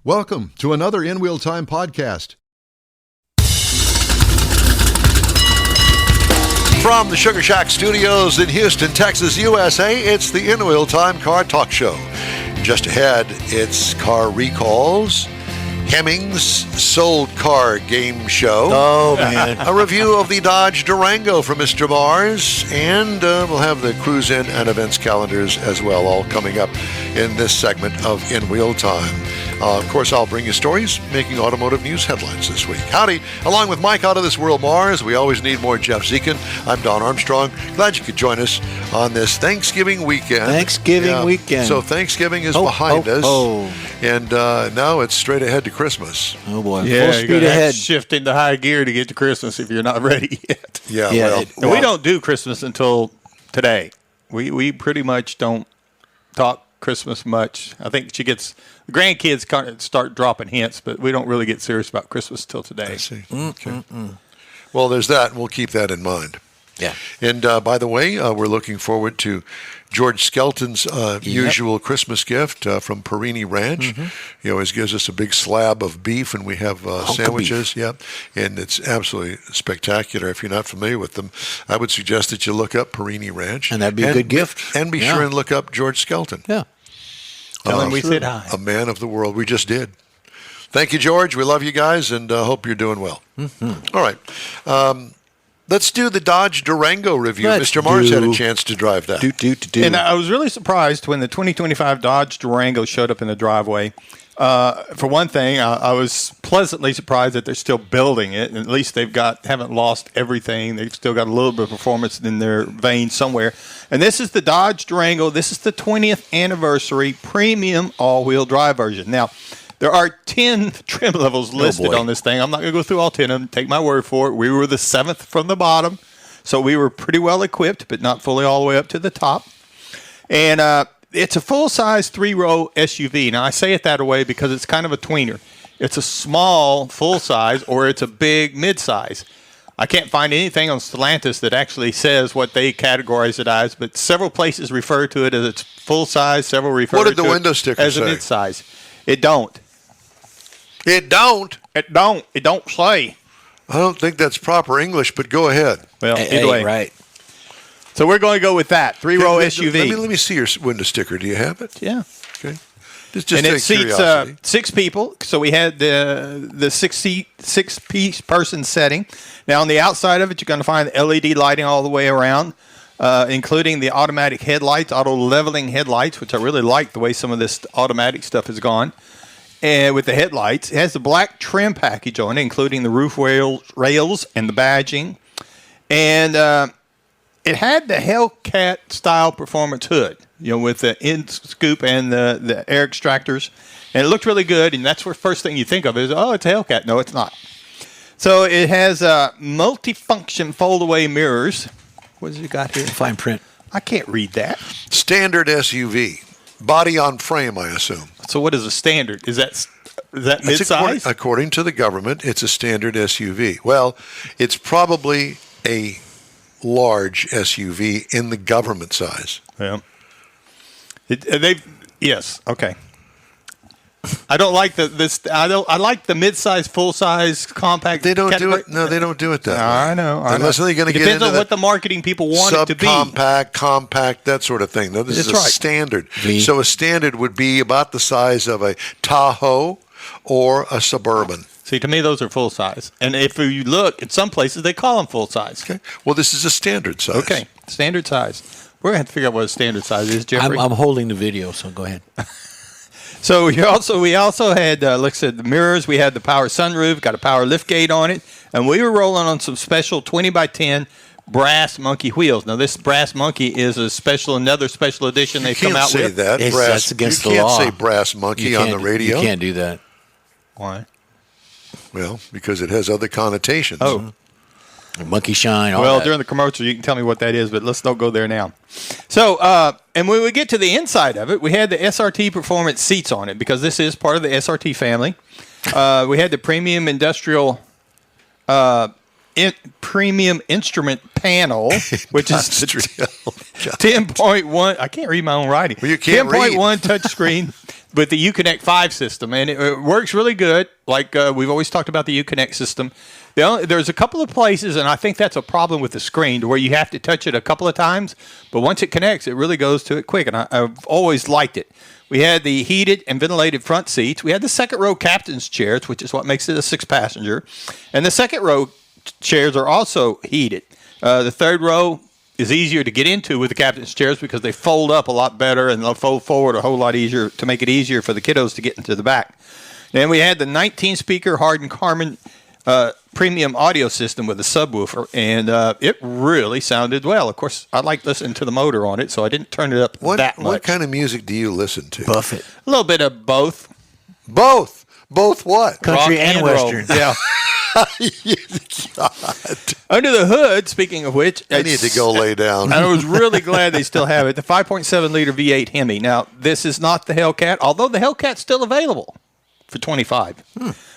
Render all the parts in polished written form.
Welcome to another In Wheel Time podcast. From the Sugar Shack Studios in Houston, Texas, USA, it's the In Wheel Time Car Talk Show. Just ahead, it's car recalls, Hemmings sold car game show. Oh, man. A review of the Dodge Durango from Mr. Mars, and we'll have the cruise in and events calendars as well, all coming up in this segment of In Wheel Time. Of course, I'll bring you stories making automotive news headlines this week. Howdy, along with Mike out of this world Mars, we always need more Jeff Zekin. I'm Don Armstrong. Glad you could join us on this Thanksgiving weekend. Weekend. So Thanksgiving is behind us. And now it's straight ahead to Christmas. Oh, boy. Yeah, Full speed ahead. Shift into high gear to get to Christmas if you're not ready yet. Yeah. We don't do Christmas until today. We pretty much don't talk Christmas much. I think the grandkids kind of start dropping hints, but we don't really get serious about Christmas till today. I see. Okay. Well, there's that, and we'll keep that in mind. Yeah. And by the way, we're looking forward to George Skelton's usual Christmas gift from Perini Ranch. He always gives us a big slab of beef, and we have sandwiches. Yep. And it's absolutely spectacular. If you're not familiar with them, I would suggest that you look up Perini Ranch. And that'd be a good gift. And be sure and look up George Skelton. Yeah. Tell him we said hi. A man of the world. We just did. Thank you, George. We love you guys, and hope you're doing well. All right. Let's do the Dodge Durango review. Mr. Mars had a chance to drive that. And I was really surprised when the 2025 Dodge Durango showed up in the driveway. For one thing, I was pleasantly surprised that they're still building it, and at least haven't lost everything. They've still got a little bit of performance in their veins somewhere. And this is the Dodge Durango. This is the 20th anniversary premium all-wheel drive version. Now, there are 10 trim levels listed on this thing. I'm not going to go through all 10 of them. Take my word for it. We were the 7th from the bottom, so we were pretty well equipped, but not fully all the way up to the top. And it's a full-size 3-row SUV. Now, I say it that way because it's kind of a tweener. It's a small full-size or it's a big midsize. I can't find anything on Stellantis that actually says what they categorize it as, but several places refer to it as its full-size, several refer to it window sticker as say? a midsize. It don't. It don't? It don't say. I don't think that's proper English, but go ahead. Well, either way. Right. So we're going to go with that 3-row SUV. Let me see your window sticker. Do you have it? Yeah. Okay. Just And out it of seats curiosity. 6 6 people. So we had the 6-piece person setting. Now on the outside of it, you're going to find LED lighting all the way around, including the automatic headlights, auto leveling headlights, which I really like the way some of this automatic stuff has gone. And with the headlights, it has the black trim package on it, including the roof rails and the badging. And it had the Hellcat style performance hood, with the end scoop and the air extractors. And it looked really good. And that's the first thing you think of is, oh, it's a Hellcat. No, it's not. So it has multifunction fold-away mirrors. What has it got here? Fine print. I can't read that. Standard SUV. Body on frame, I assume. So what is a standard? Is that midsize? According to the government, it's a standard SUV. Well, it's probably a large SUV in the government size. Yeah. Yes. Okay. I don't like I like the midsize, full size, compact. They don't category. do it. No, they don't do it that way. I know. Unless they're going to get Depends into on what the marketing people want it to be. Subcompact, compact, that sort of thing. No, this is a standard. So a standard would be about the size of a Tahoe or a Suburban. See, to me, those are full size. And if you look at some places, they call them full size. Okay. Well, this is a standard size. Okay. Standard size. We're going to have to figure out what a standard size is, Jeffrey. I'm holding the video, so go ahead. So we also had, like I said, the mirrors. We had the power sunroof, got a power liftgate on it, and we were rolling on some special 20x10 brass monkey wheels. Now, this brass monkey is another special edition they've come out with. You can't say that. That's against the law. You can't say brass monkey on the radio. You can't do that. Why? Well, because it has other connotations. Oh. Monkey shine. All Well, that. during the commercial, you can tell me what that is, but let's don't go there now. So, and when we get to the inside of it, we had the SRT Performance seats on it because this is part of the SRT family. We had the premium industrial premium instrument panel, which is 10.1. I can't read my own writing. Well, you can't 10.1 touchscreen. with the Uconnect 5 system, and it works really good. Like we've always talked about the Uconnect system. There's a couple of places, and I think that's a problem with the screen, to where you have to touch it a couple of times, but once it connects, it really goes to it quick, and I've always liked it. We had the heated and ventilated front seats. We had the second row captain's chairs, which is what makes it a 6-passenger, and the second row chairs are also heated. The third row is easier to get into with the captain's chairs because they fold up a lot better and they'll fold forward a whole lot easier to make it easier for the kiddos to get into the back. Then we had the 19-speaker Hardin Carman premium audio system with a subwoofer, and it really sounded well. Of course, I like listening to the motor on it, so I didn't turn it up that much. What kind of music do you listen to? Buffett. A little bit of both. Both what? Country Rock and Western. Yeah. God. Under the hood, speaking of which, I need to go lay down. I was really glad they still have it. The 5.7-liter V8 Hemi. Now, this is not the Hellcat, although the Hellcat's still available for $25.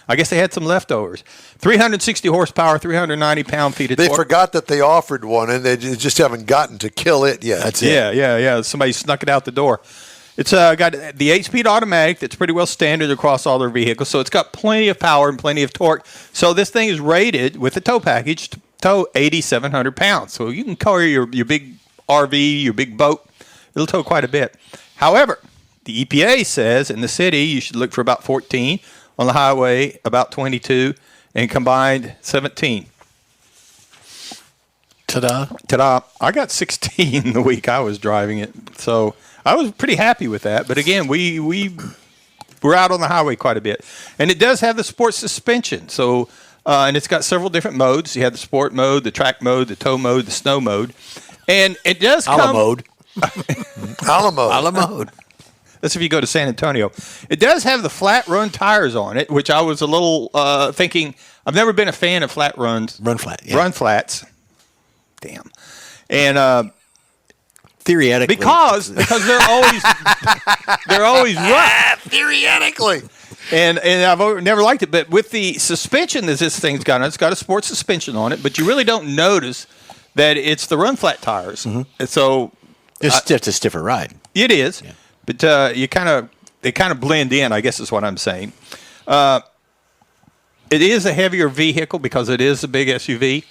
I guess they had some leftovers. 360 horsepower, 390 pound-feet of torque. They forgot that they offered one, and they just haven't gotten to kill it yet. That's it. Yeah. Somebody snuck it out the door. It's got the 8-speed automatic that's pretty well standard across all their vehicles, so it's got plenty of power and plenty of torque. So this thing is rated with the tow package to tow 8,700 pounds. So you can carry your big RV, your big boat. It'll tow quite a bit. However, the EPA says in the city you should look for about 14, on the highway about 22, and combined 17. Ta-da. I got 16 the week I was driving it, so I was pretty happy with that. But again, we're out on the highway quite a bit. And it does have the sport suspension. So, and it's got several different modes. You have the sport mode, the track mode, the tow mode, the snow mode. And it does come... A la mode. A la mode. That's if you go to San Antonio. It does have the flat run tires on it, which I was a little thinking... I've never been a fan of flat runs. Run flat. Yeah. Run flats. Damn. And... Theoretically, because they're always rough. Theoretically, and I've never liked it. But with the suspension that this thing's got, it's got a sports suspension on it, but you really don't notice that it's the run flat tires. Mm-hmm. And so it's just a stiffer ride. It is, yeah. But they kind of blend in, I guess is what I'm saying. It is a heavier vehicle because it is a big SUV.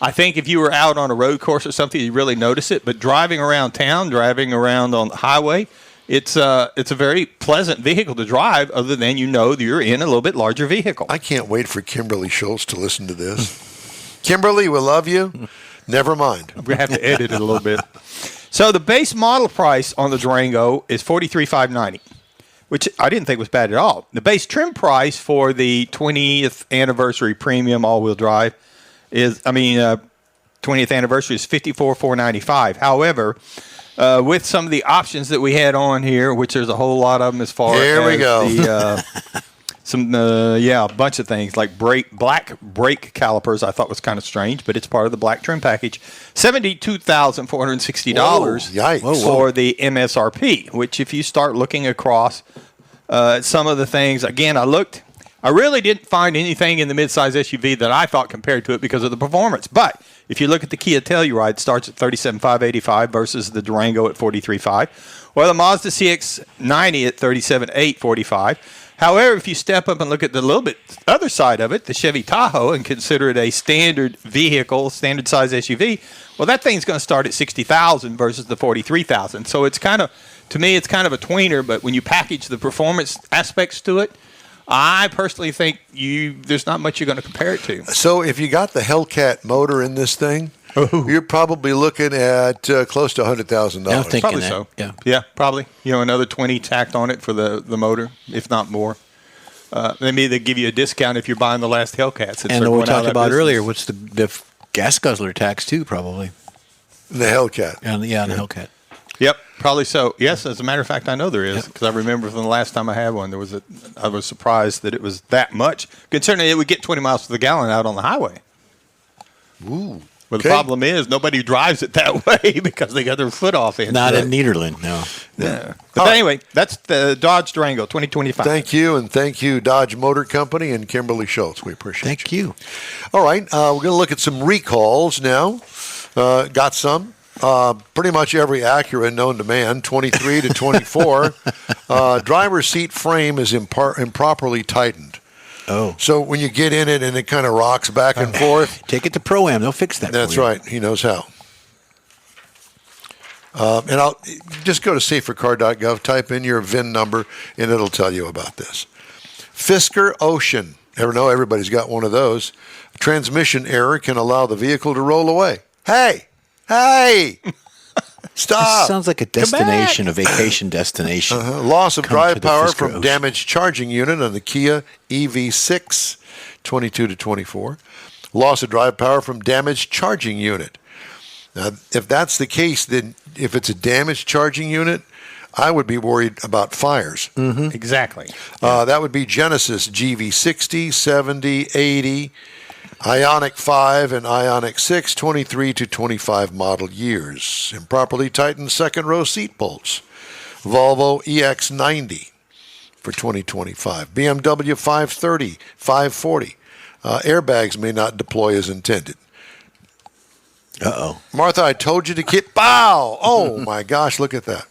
I think if you were out on a road course or something, you really notice it. But driving around town, driving around on the highway, it's a very pleasant vehicle to drive, other than that you're in a little bit larger vehicle. I can't wait for Kimberly Schultz to listen to this. Kimberly, we love you. Never mind. I'm going to have to edit it a little bit. So the base model price on the Durango is $43,590, which I didn't think was bad at all. The base trim price for the 20th anniversary premium all-wheel drive is, 20th anniversary is $54,495. However, with some of the options that we had on here, which there's a whole lot of them as far here we as go. A bunch of things like black brake calipers. I thought was kind of strange, but it's part of the black trim package. $72,460 for the MSRP. Which, if you start looking across some of the things, again, I really didn't find anything in the midsize SUV that I thought compared to it because of the performance. But if you look at the Kia Telluride, it starts at $37,585 versus the Durango at $43,500, or the Mazda CX-90 at $37,845. However, if you step up and look at the little bit other side of it, the Chevy Tahoe, and consider it a standard vehicle, standard size SUV, well, that thing's going to start at $60,000 versus the $43,000. So it's kind of, to me, it's kind of a tweener. But when you package the performance aspects to it, I personally think there's not much you're going to compare it to. So if you got the Hellcat motor in this thing, you're probably looking at close to $100,000. Yeah, I'm thinking probably that. So. Yeah, probably. Another 20 tacked on it for the motor, if not more. Maybe they give you a discount if you're buying the last Hellcats. And what we talked about earlier, what's the gas guzzler tax too, probably. The Hellcat. And the Hellcat. Yep, probably so. Yes, as a matter of fact, I know there is, because I remember from the last time I had one, I was surprised that it was that much, considering it would get 20 miles to the gallon out on the highway. Ooh. But the problem is nobody drives it that way because they got their foot off it. Not in Nederland, no. Yeah. But anyway, that's the Dodge Durango 2025. Thank you, and thank you, Dodge Motor Company and Kimberly Schultz. We appreciate Thank you. All right, we're going to look at some recalls now. Got some. pretty much every Acura known to man, 23 to 24. Driver's seat frame is improperly tightened. Oh. So when you get in it and it kind of rocks back and forth. Take it to Pro-Am. They'll fix that That's for you. right. He knows how. And I'll just go to safercar.gov, type in your VIN number, and it'll tell you about this. Fisker Ocean. Everybody's got one of those. Transmission error can allow the vehicle to roll away. Hey! Stop! This sounds like a destination, a vacation destination. Loss of Come drive to the power Fisker from Ocean. damaged charging unit on the Kia EV6, 22 to 24. Loss of drive power from damaged charging unit. Now, if that's the case, then if it's a damaged charging unit, I would be worried about fires. Exactly. That would be Genesis GV60, 70, 80, Ioniq 5, and Ioniq 6, 23 to 25 model years. Improperly tightened second row seat bolts. Volvo EX90 for 2025. BMW 530, 540. Airbags may not deploy as intended. Uh-oh. Martha, I told you to get bow. Oh my gosh, look at that.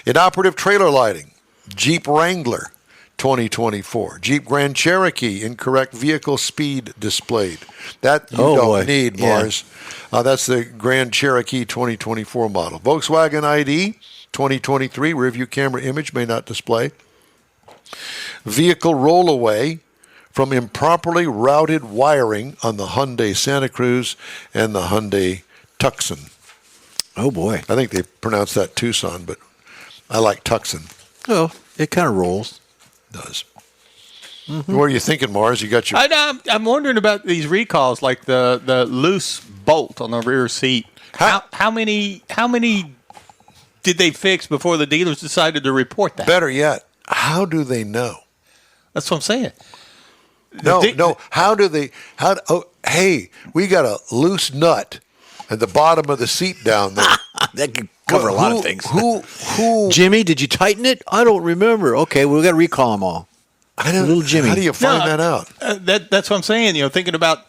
Inoperative trailer lighting. Jeep Wrangler 2024. Jeep Grand Cherokee, incorrect vehicle speed displayed. That you don't need, Mars. That's the Grand Cherokee 2024 model. Volkswagen ID 2023. Rearview camera image may not display. Vehicle rollaway from improperly routed wiring on the Hyundai Santa Cruz and the Hyundai Tucson. Oh, boy. I think they pronounce that Tucson, but I like Tucson. Oh, it kind of rolls. It does. Mm-hmm. What are you thinking, Mars? You got your... I'm wondering about these recalls, like the loose bolt on the rear seat. How many did they fix before the dealers decided to report that? Better yet, how do they know? That's what I'm saying. No. How do they? Hey, we got a loose nut at the bottom of the seat down there. That could cover a lot of things. Who? Jimmy, did you tighten it? I don't remember. Okay, well, we got to recall them all. Little Jimmy. How do you find that out? That's what I'm saying. Thinking about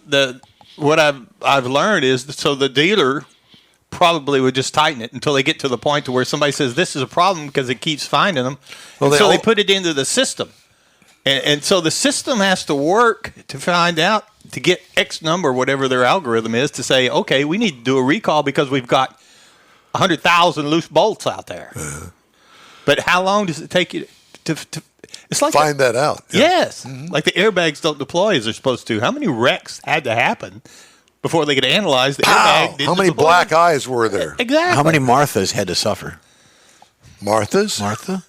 what I've learned is so the dealer probably would just tighten it until they get to the point to where somebody says this is a problem because it keeps finding them. Well, they put it into the system. And so the system has to work to find out, to get X number, whatever their algorithm is, to say, okay, we need to do a recall because we've got 100,000 loose bolts out there. But how long does it take you to it's like find that out? Yeah. Yes. Mm-hmm. Like the airbags don't deploy as they're supposed to. How many wrecks had to happen before they could analyze the airbag? How many black eyes were there? Exactly. How many Marthas had to suffer? Marthas? Martha?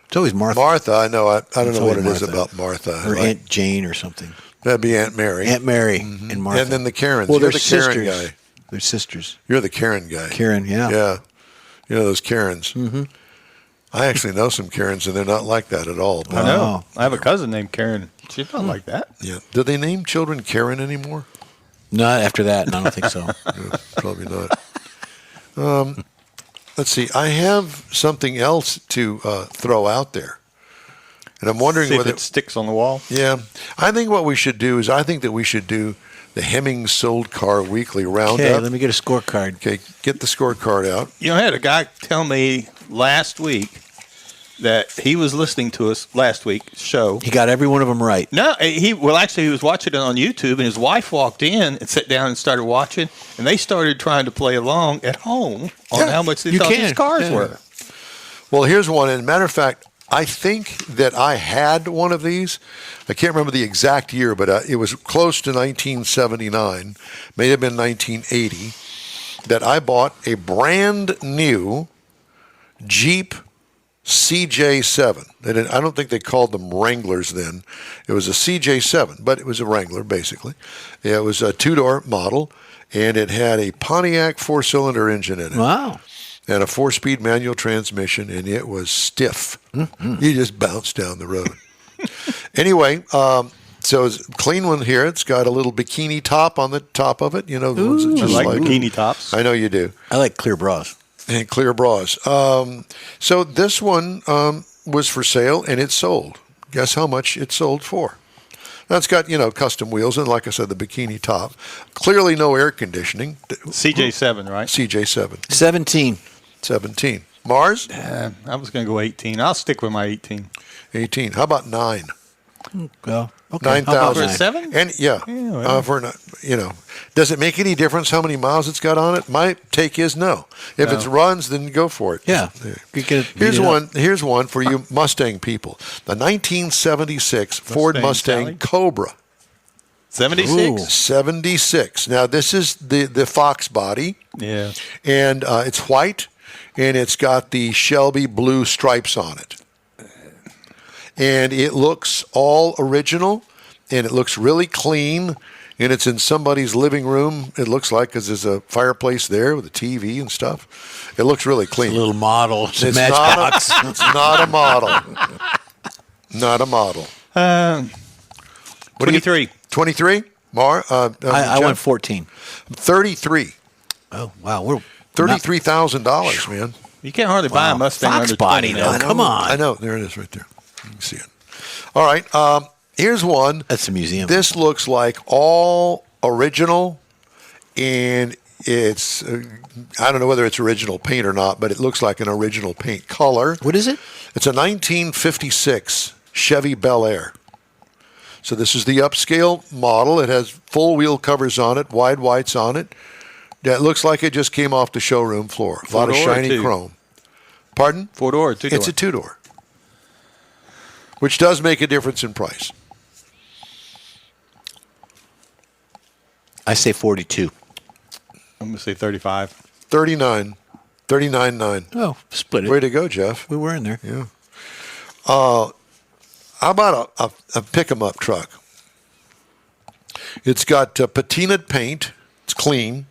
It's always Martha. Martha, I know. I don't know what it Martha. is about Martha. Or Aunt Jane or something. That'd be Aunt Mary. Aunt Mary and Martha. And then the Karens. Well, You're they're the Karen sisters. guy. They're sisters. You're the Karen guy. Karen, yeah. Yeah. You know those Karens. Mm-hmm. I actually know some Karens, and they're not like that at all. I know. I have a cousin named Karen. She's not like that. Yeah. Do they name children Karen anymore? Not after that. No, I don't think so. Yeah, probably not. Let's see. I have something else to throw out there. And I'm wondering See whether if it sticks on the wall. Yeah. I think what we should do is we should do the Hemmings Sold Car Weekly Roundup. Okay, let me get a scorecard. Okay, get the scorecard out. I had a guy tell me last week that he was listening to us last week's show. He got every one of them right. No, he was watching it on YouTube, and his wife walked in and sat down and started watching, and they started trying to play along at home on how much they thought these cars were. Well, here's one. And matter of fact, I think that I had one of these. I can't remember the exact year, but it was close to 1979, may have been 1980, that I bought a brand new Jeep CJ7. I don't think they called them Wranglers then. It was a CJ7, but it was a Wrangler, basically. It was a two-door model, and it had a Pontiac four-cylinder engine in it. Wow. And a four-speed manual transmission, and it was stiff. Mm-hmm. You just bounced down the road. Anyway, so it's a clean one here. It's got a little bikini top on the top of it. The ones that just I like bikini tops. I know you do. I like clear bras. And clear bras. So this one was for sale, and it sold. Guess how much it sold for? That's got, custom wheels and, like I said, the bikini top. Clearly no air conditioning. CJ7, right? CJ7. 17. 17. Mars? I was going to go 18. I'll stick with my 18. 18. How about 9? Well, okay. 9,000. How about For a 9? 7? And well. does it make any difference how many miles it's got on it? My take is no. If No. it runs, then go for it. Yeah. You could Here's beat it up. one. Here's one for you Mustang people. The 1976 Ford Mustang Sally? Cobra. 76? 76. Now this is the Fox body, Yeah. and it's white, and it's got the Shelby blue stripes on it. And it looks all original, and it looks really clean, and it's in somebody's living room, it looks like, because there's a fireplace there with a TV and stuff. It looks really clean. A little model. Some It's matchbox. it's not a model. Not a model. What do you- 23. 23? I Jeff? went 14. 33. Oh, wow. We're $33,000, man. You can't hardly buy a Wow. Mustang Fox under body, 20 though. now. Come on. I know. There it is right there. You can see it. All right. Here's one. That's a museum. This looks like all original, and it's, I don't know whether it's original paint or not, but it looks like an original paint color. What is it? It's a 1956 Chevy Bel Air. So this is the upscale model. It has full wheel covers on it, wide whites on it. It looks like it just came off the showroom floor. A lot of Four-door or shiny two? chrome. Pardon? 4-door or 2-door? It's a two-door, which does make a difference in price. I say 42. I'm going to say 35. 39, 39.9. Oh, split it. Way to go, Jeff. We were in there. Yeah. How about a pick-em-up truck? It's got patinaed paint. It's clean.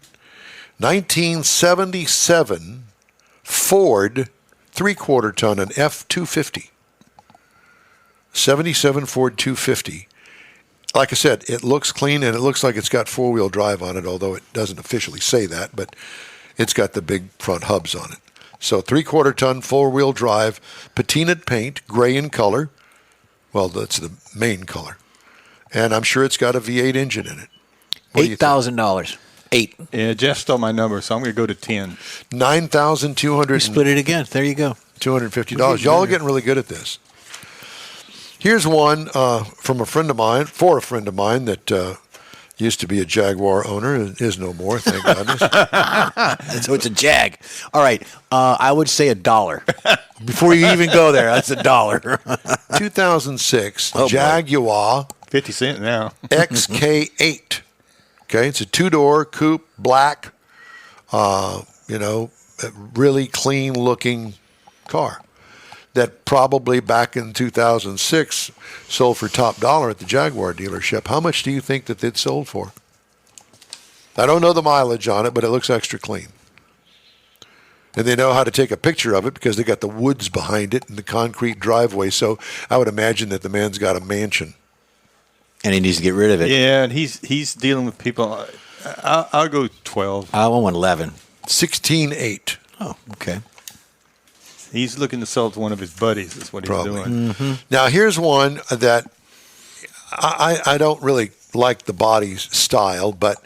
1977 Ford 3/4 ton, an F-250. 77 Ford 250. Like I said, it looks clean, and it looks like it's got four-wheel drive on it, although it doesn't officially say that, but it's got the big front hubs on it. So 3/4 ton, four-wheel drive, patinaed paint, gray in color. Well, that's the main color. And I'm sure it's got a V8 engine in it. What do you think? $8,000. 8. Yeah, Jeff stole my number, so I'm going to go to 10. $9,200. Split it again. There you go. $250. Y'all are getting really good at this. Here's one from a friend of mine, for a friend of mine that used to be a Jaguar owner and is no more, thank goodness. So it's a Jag. All right. I would say $1. Before you even go there, that's $1. 2006 Oh, boy. Jaguar 50 cents now. XK8. Okay, it's a two-door coupe, black, a really clean-looking car that probably back in 2006 sold for top dollar at the Jaguar dealership. How much do you think that it sold for? I don't know the mileage on it, but it looks extra clean. And they know how to take a picture of it because they got the woods behind it and the concrete driveway. So I would imagine that the man's got a mansion. And he needs to get rid of it. Yeah, and he's dealing with people. I'll go 12. I want 11. 16.8. Oh, okay. He's looking to sell it to one of his buddies. That's what he's Probably. doing. Now, here's one that I don't really like the body style, but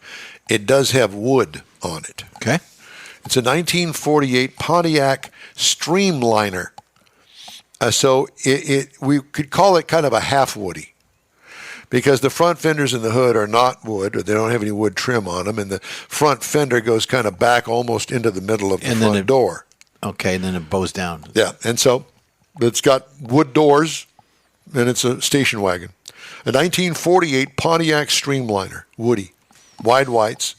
it does have wood on it. Okay. It's a 1948 Pontiac Streamliner. So we could call it kind of a half woody because the front fenders in the hood are not wood, or they don't have any wood trim on them, and the front fender goes kind of back almost into the middle of the front door. Okay, and then it bows down. Yeah, and so it's got wood doors, and it's a station wagon. A 1948 Pontiac Streamliner, woody, wide whites.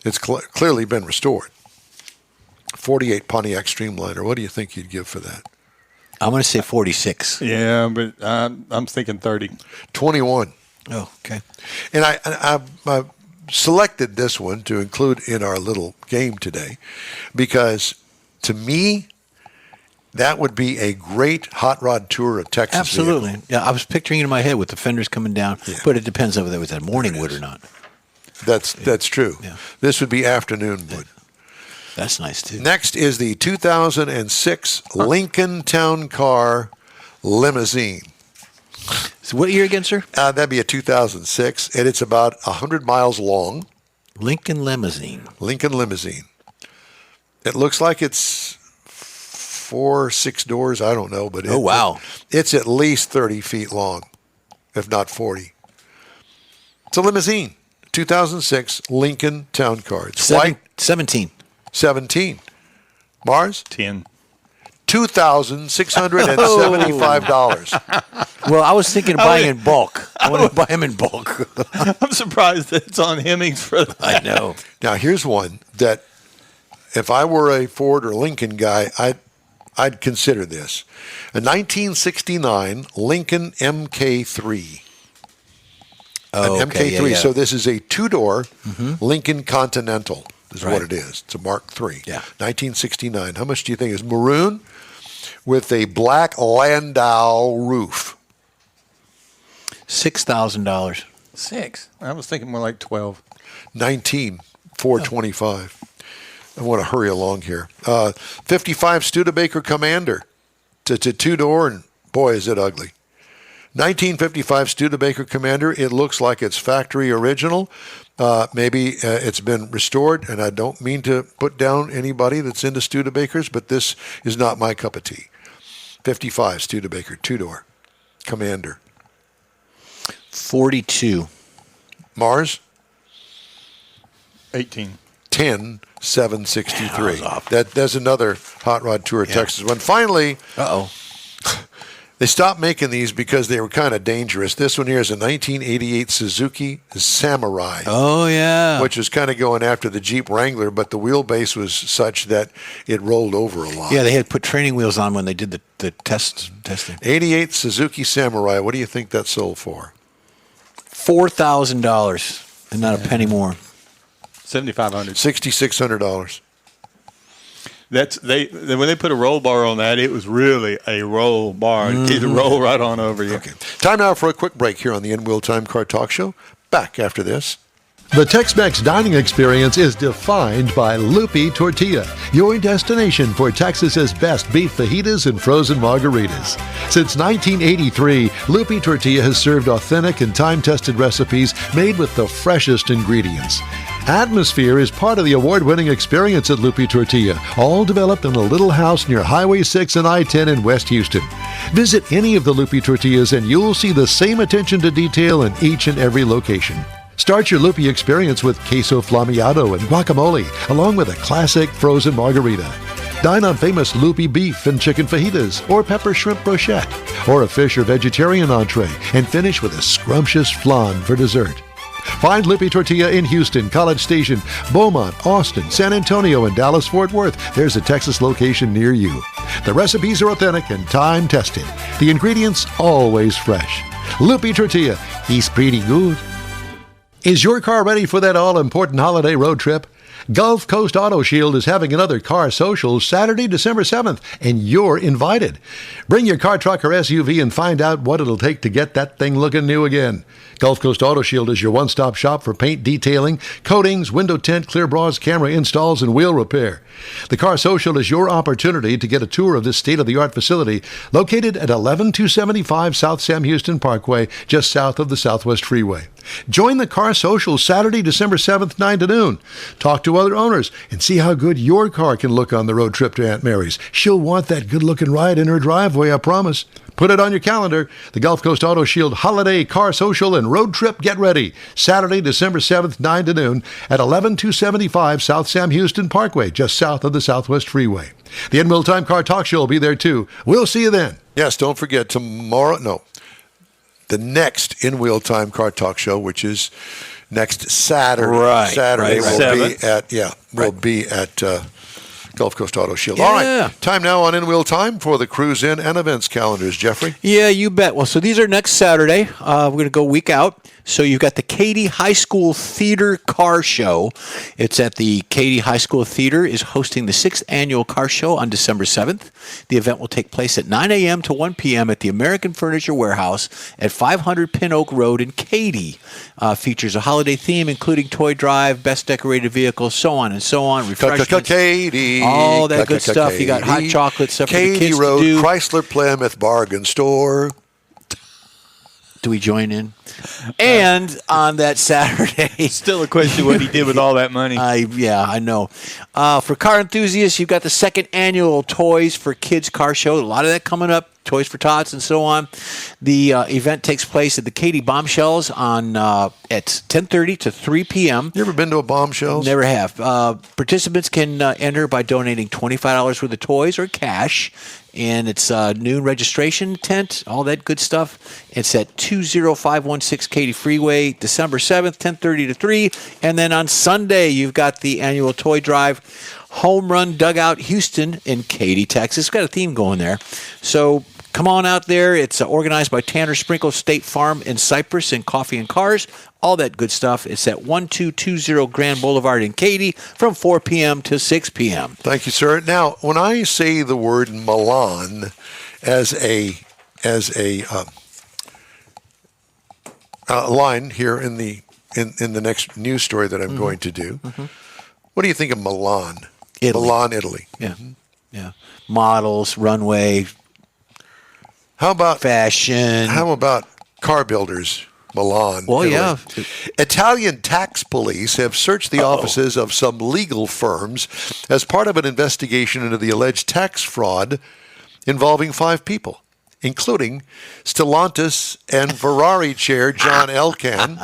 It's clearly been restored. 48 Pontiac Streamliner. What do you think you'd give for that? I'm going to say 46. Yeah, but I'm thinking 30. 21. Oh, okay. And I selected this one to include in our little game today because, to me, that would be a great hot rod tour of Texas. Absolutely. vehicle. Yeah, I was picturing it in my head with the fenders coming down, Yeah. but it depends on whether it was that morning wood or not. That's true. Yeah. This would be afternoon wood. That's nice, too. Next is the 2006 Lincoln Town Car Limousine. So what year again, sir? That'd be a 2006, and it's about 100 miles long. Lincoln Limousine. Lincoln Limousine. It looks like it's 4, 6 doors. I don't know, but wow. It's at least 30 feet long, if not 40. It's a limousine. 2006 Lincoln Town Car. It's white. 17. 17. Mars? 10. $2,675. Well, I was thinking of buying in bulk. I want to buy them in bulk. I'm surprised that it's on Hemmings for that. I know. Now, here's one that if I were a Ford or Lincoln guy, I'd consider this. A 1969 Lincoln MK3. Oh, An okay, MK3. yeah. So this is a two-door Lincoln Continental is what it is. It's a Mark III. Yeah. 1969. How much do you think is maroon with a black Landau roof? $6,000. 6. I was thinking more like 12. 19,425. I want to hurry along here. 55 Studebaker Commander. It's a two-door, and boy, is it ugly. 1955 Studebaker Commander. It looks like it's factory original. Maybe it's been restored, and I don't mean to put down anybody that's into Studebakers, but this is not my cup of tea. 55 Studebaker, two-door Commander. 42. Mars? 18. 10,763. off. There's another Hot Rod Tour of Texas one. Finally, they stopped making these because they were kind of dangerous. This one here is a 1988 Suzuki Samurai. Oh, yeah. Which is kind of going after the Jeep Wrangler, but the wheelbase was such that it rolled over a lot. Yeah, they had put training wheels on when they did the testing. 88 Suzuki Samurai. What do you think that sold for? $4,000 and not a penny more. $7,500. $6,600. That's when they put a roll bar on that, it was really a roll bar. It'd roll right on over you. Okay. Time now for a quick break here on the In Wheel Time Car Talk Show. Back after this. The Tex-Mex dining experience is defined by Lupi Tortilla, your destination for Texas's best beef fajitas and frozen margaritas. Since 1983, Lupi Tortilla has served authentic and time-tested recipes made with the freshest ingredients. Atmosphere is part of the award-winning experience at Lupi Tortilla, all developed in a little house near Highway 6 and I-10 in West Houston. Visit any of the Lupi Tortillas and you'll see the same attention to detail in each and every location. Start your Lupi experience with queso flammeado and guacamole, along with a classic frozen margarita. Dine on famous Lupi beef and chicken fajitas, or pepper shrimp brochette, or a fish or vegetarian entree, and finish with a scrumptious flan for dessert. Find Lupi Tortilla in Houston, College Station, Beaumont, Austin, San Antonio, and Dallas-Fort Worth. There's a Texas location near you. The recipes are authentic and time-tested. The ingredients always fresh. Lupi Tortilla, he's pretty good. Is your car ready for that all-important holiday road trip? Gulf Coast Auto Shield is having another car social Saturday, December 7th, and you're invited. Bring your car, truck, or SUV and find out what it'll take to get that thing looking new again. Gulf Coast Auto Shield is your one-stop shop for paint detailing, coatings, window tint, clear bras, camera installs, and wheel repair. The Car Social is your opportunity to get a tour of this state-of-the-art facility located at 11275 South Sam Houston Parkway, just south of the Southwest Freeway. Join the Car Social Saturday, December 7th, 9 to noon. Talk to other owners and see how good your car can look on the road trip to Aunt Mary's. She'll want that good-looking ride in her driveway, I promise. Put it on your calendar. The Gulf Coast Auto Shield Holiday Car Social and Road Trip Get Ready. Saturday, December 7th, 9 to noon at 11275 South Sam Houston Parkway, just south of the Southwest Freeway. The In Wheel Time Car Talk Show will be there too. We'll see you then. Yes, don't forget the next In Wheel Time Car Talk Show, which is next Saturday. Saturday will be at Gulf Coast Auto Shield. Yeah. All right, time now on In Wheel Time for the Cruise In and events calendars. Jeffrey? Yeah, you bet. Well, so these are next Saturday. We're going to go a week out. So you've got the Katy High School Theater Car Show. It's at the Katy High School Theater is hosting the 6th annual car show on December 7th. The event will take place at 9 a.m. to 1 p.m. at the American Furniture Warehouse at 500 Pin Oak Road in Katy. Features a holiday theme, including toy drive, best decorated vehicles, so on and so on. Refreshments, Katy. all that good stuff. You got hot chocolate stuff for the Katy kids Road, to do. Chrysler Plymouth Bargain Store. Do we join in? And on that Saturday, Still a question what he did with all that money. I know. For car enthusiasts, you've got the second annual Toys for Kids car show. A lot of that coming up. Toys for Tots and so on. The event takes place at the Katy Bombshells on at 10:30 to 3 p.m. You ever been to a Bombshells? Never have. Participants can enter by donating $25 worth of toys or cash. And it's noon registration tent, all that good stuff. It's at 20516 Katy Freeway, December 7th, 10:30 to 3. And then on Sunday, you've got the annual toy drive, Home Run Dugout Houston in Katy, Texas. Got a theme going there. So come on out there. It's organized by Tanner Sprinkle State Farm in Cypress and Coffee and Cars. All that good stuff. It's at 1220 Grand Boulevard in Katy from 4 p.m. to 6 p.m. Thank you, sir. Now, when I say the word Milan as a line here in the next news story that I'm going to do, what do you think of Milan? Italy. Milan, Italy. Yeah. Yeah. Models, runway, How about fashion. How about car builders? Milan. Well, Italy. yeah. Italian tax police have searched the offices of some legal firms as part of an investigation into the alleged tax fraud involving 5 people, including Stellantis and Ferrari chair John Elkann.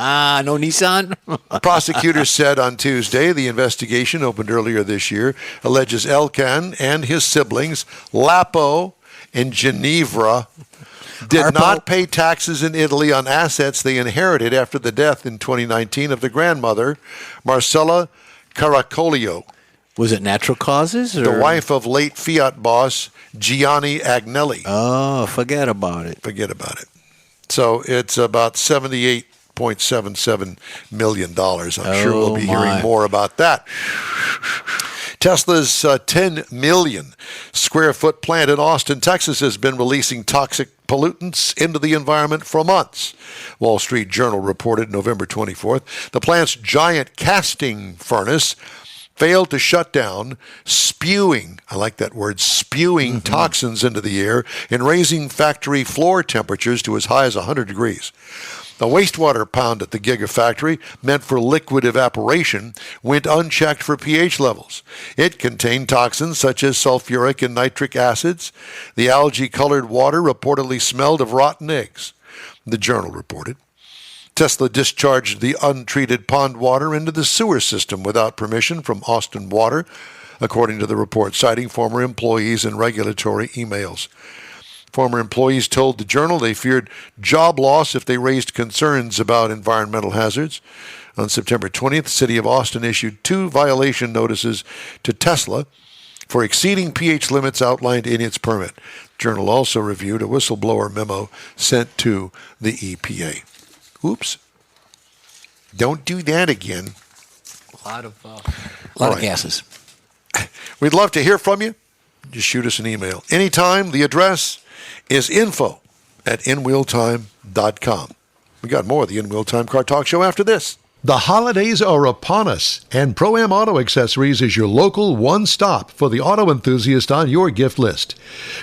No Nissan? Prosecutors said on Tuesday the investigation, opened earlier this year, alleges Elkann and his siblings, Lapo and Ginevra, did not pay taxes in Italy on assets they inherited after the death in 2019 of the grandmother, Marcella Caracolio. Was it natural causes? Or? The wife of late Fiat boss Gianni Agnelli. Oh, forget about it. Forget about it. So it's about $78.77 million. I'm sure we'll be hearing more about that. Tesla's 10 million square foot plant in Austin, Texas, has been releasing toxic pollutants into the environment for months. Wall Street Journal reported November 24th. The plant's giant casting furnace failed to shut down, spewing, I like that word, spewing toxins into the air and raising factory floor temperatures to as high as 100 degrees. The wastewater pound at the gigafactory, meant for liquid evaporation, went unchecked for pH levels. It contained toxins such as sulfuric and nitric acids. The algae-colored water reportedly smelled of rotten eggs, the Journal reported. Tesla discharged the untreated pond water into the sewer system without permission from Austin Water, according to the report, citing former employees and regulatory emails. Former employees told the Journal they feared job loss if they raised concerns about environmental hazards. On September 20th, the city of Austin issued 2 violation notices to Tesla for exceeding pH limits outlined in its permit. The Journal also reviewed a whistleblower memo sent to the EPA. Oops. Don't do that again. A lot of gases. We'd love to hear from you. Just shoot us an email. Anytime. The address is info@inwheeltime.com. We got more of the In Wheel Time Car Talk Show after this. The holidays are upon us, and Pro-Am Auto Accessories is your local one-stop for the auto enthusiast on your gift list.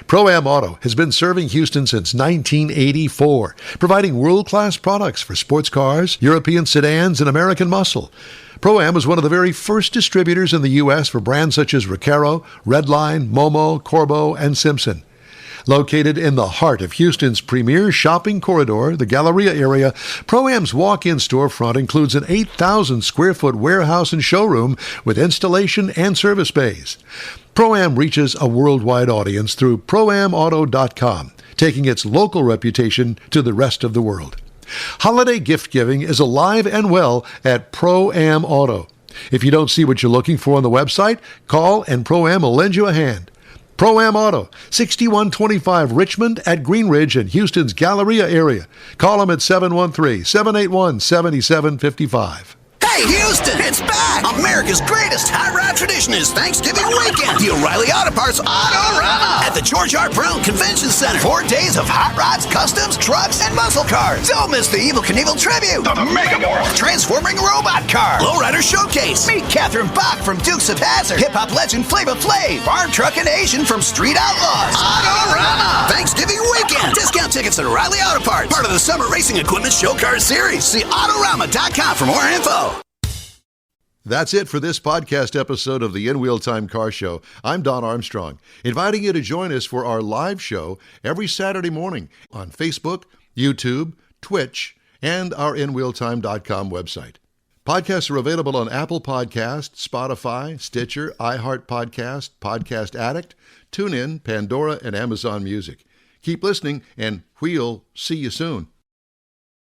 Pro-Am Auto has been serving Houston since 1984, providing world-class products for sports cars, European sedans, and American muscle. Pro-Am was one of the very first distributors in the U.S. for brands such as Recaro, Redline, Momo, Corbo, and Simpson. Located in the heart of Houston's premier shopping corridor, the Galleria area, Pro-Am's walk-in storefront includes an 8,000-square-foot warehouse and showroom with installation and service bays. Pro-Am reaches a worldwide audience through ProAmAuto.com, taking its local reputation to the rest of the world. Holiday gift-giving is alive and well at Pro-Am Auto. If you don't see what you're looking for on the website, call and Pro-Am will lend you a hand. Pro-Am Auto, 6125 Richmond at Green Ridge in Houston's Galleria area. Call them at 713-781-7755. Hey, Houston, it's back! back. America's greatest hot rod tradition is Thanksgiving weekend. The O'Reilly Auto Parts Autorama at the George R. Brown Convention Center. 4 days of hot rods, customs, trucks, and muscle cars. Don't miss the Evel Knievel tribute, the Megamorph Transforming Robot Car, Lowrider Showcase. Meet Catherine Bach from Dukes of Hazzard, hip-hop legend Flava Flav, Farm Truck and Asian from Street Outlaws. Autorama Thanksgiving weekend. Discount tickets at O'Reilly Auto Parts, part of the Summer Racing Equipment Show Car Series. See Autorama.com for more info. That's it for this podcast episode of the In Wheel Time Car Show. I'm Don Armstrong, inviting you to join us for our live show every Saturday morning on Facebook, YouTube, Twitch, and our InWheelTime.com website. Podcasts are available on Apple Podcasts, Spotify, Stitcher, iHeart Podcast, Podcast Addict, TuneIn, Pandora, and Amazon Music. Keep listening, and we'll see you soon.